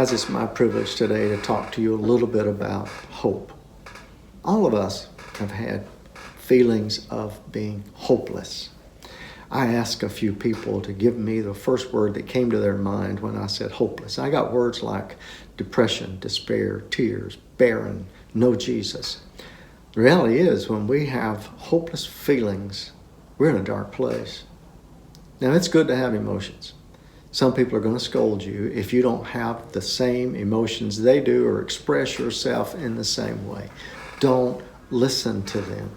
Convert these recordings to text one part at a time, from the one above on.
Guys, it's my privilege today to talk to you a little bit about hope. All of us have had feelings of being hopeless. I asked a few people to give me the first word that came to their mind when I said hopeless. I got words like depression, despair, tears, barren, no Jesus. The reality is, when we have hopeless feelings, we're in a dark place. Now, it's good to have emotions. Some people are going to scold you if you don't have the same emotions they do or express yourself in the same way. Don't listen to them.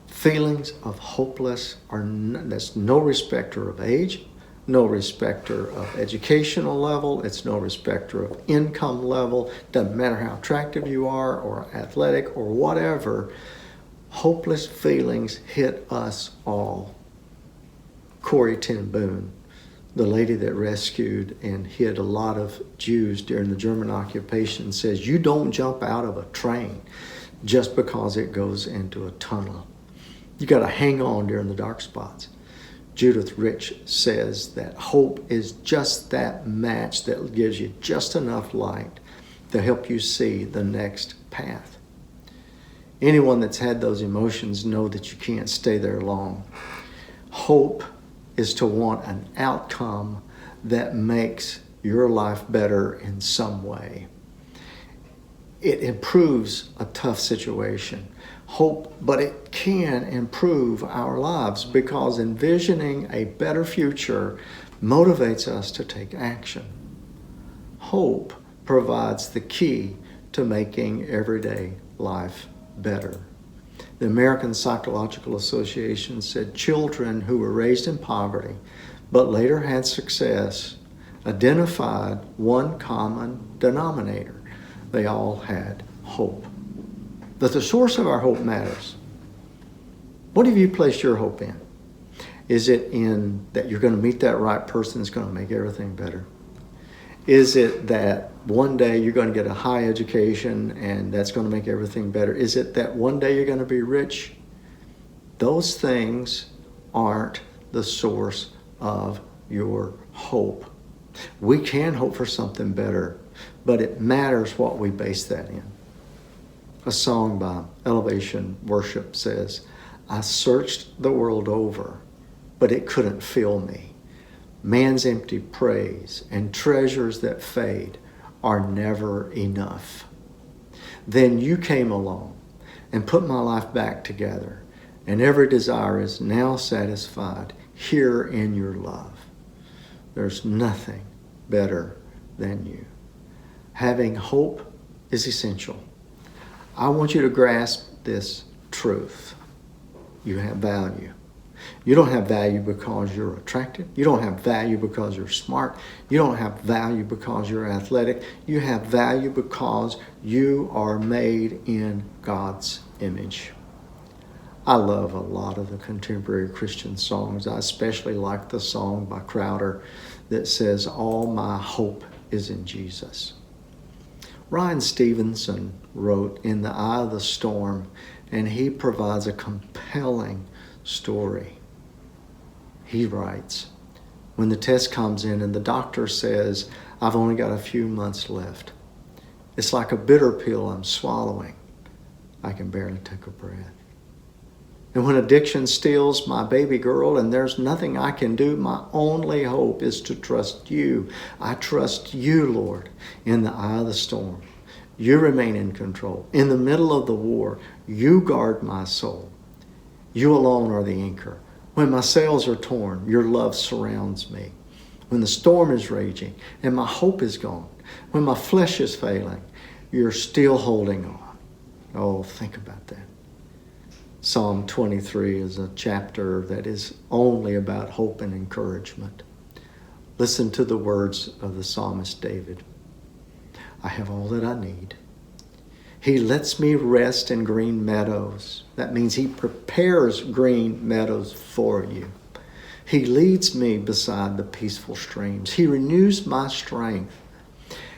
Feelings of hopeless that's no respecter of age, no respecter of educational level, it's no respecter of income level, doesn't matter how attractive you are or athletic or whatever. Hopeless feelings hit us all. Corrie ten Boom, the lady that rescued and hid a lot of Jews during the German occupation, says you don't jump out of a train just because it goes into a tunnel. You got to hang on during the dark spots. Judith Rich says that hope is just that match that gives you just enough light to help you see the next path. Anyone that's had those emotions know that you can't stay there long. Hope is to want an outcome that makes your life better in some way. It improves a tough situation. Hope, but it can improve our lives because envisioning a better future motivates us to take action. Hope provides the key to making everyday life better. The American Psychological Association said children who were raised in poverty but later had success identified one common denominator. They all had hope. That the source of our hope matters. What have you placed your hope in? Is it in that you're going to meet that right person that's going to make everything better? Is it that one day you're going to get a high education and that's going to make everything better? Is it that one day you're going to be rich? Those things aren't the source of your hope. We can hope for something better, but it matters what we base that in. A song by Elevation Worship says, I searched the world over, but it couldn't fill me. Man's empty praise and treasures that fade are never enough. Then you came along and put my life back together, and every desire is now satisfied here in your love. There's nothing better than you. Having hope is essential. I want you to grasp this truth. You have value. You don't have value because you're attractive. You don't have value because you're smart. You don't have value because you're athletic. You have value because you are made in God's image. I love a lot of the contemporary Christian songs. I especially like the song by Crowder that says, all my hope is in Jesus. Ryan Stevenson wrote In the Eye of the Storm, and he provides a compelling story. He writes, when the test comes in and the doctor says, I've only got a few months left, it's like a bitter pill I'm swallowing. I can barely take a breath. And when addiction steals my baby girl and there's nothing I can do, my only hope is to trust you. I trust you, Lord, in the eye of the storm. You remain in control. In the middle of the war, you guard my soul. You alone are the anchor. When my sails are torn, your love surrounds me. When the storm is raging and my hope is gone, when my flesh is failing, you're still holding on. Oh, think about that. Psalm 23 is a chapter that is only about hope and encouragement. Listen to the words of the psalmist David. I have all that I need. He lets me rest in green meadows. That means he prepares green meadows for you. He leads me beside the peaceful streams. He renews my strength.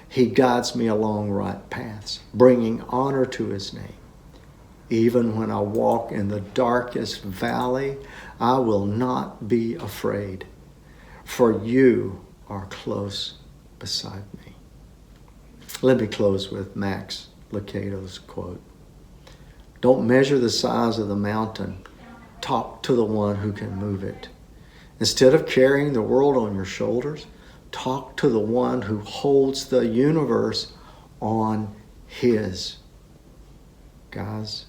He guides me along right paths, bringing honor to his name. Even when I walk in the darkest valley, I will not be afraid, for you are close beside me. Let me close with Max Lucado's quote. Don't measure the size of the mountain. Talk to the one who can move it. Instead of carrying the world on your shoulders, talk to the one who holds the universe on his. Guys,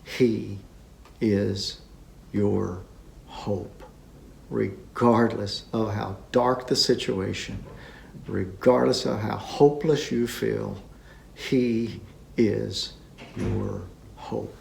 he is your hope. Regardless of how dark the situation, regardless of how hopeless you feel, he is your hope.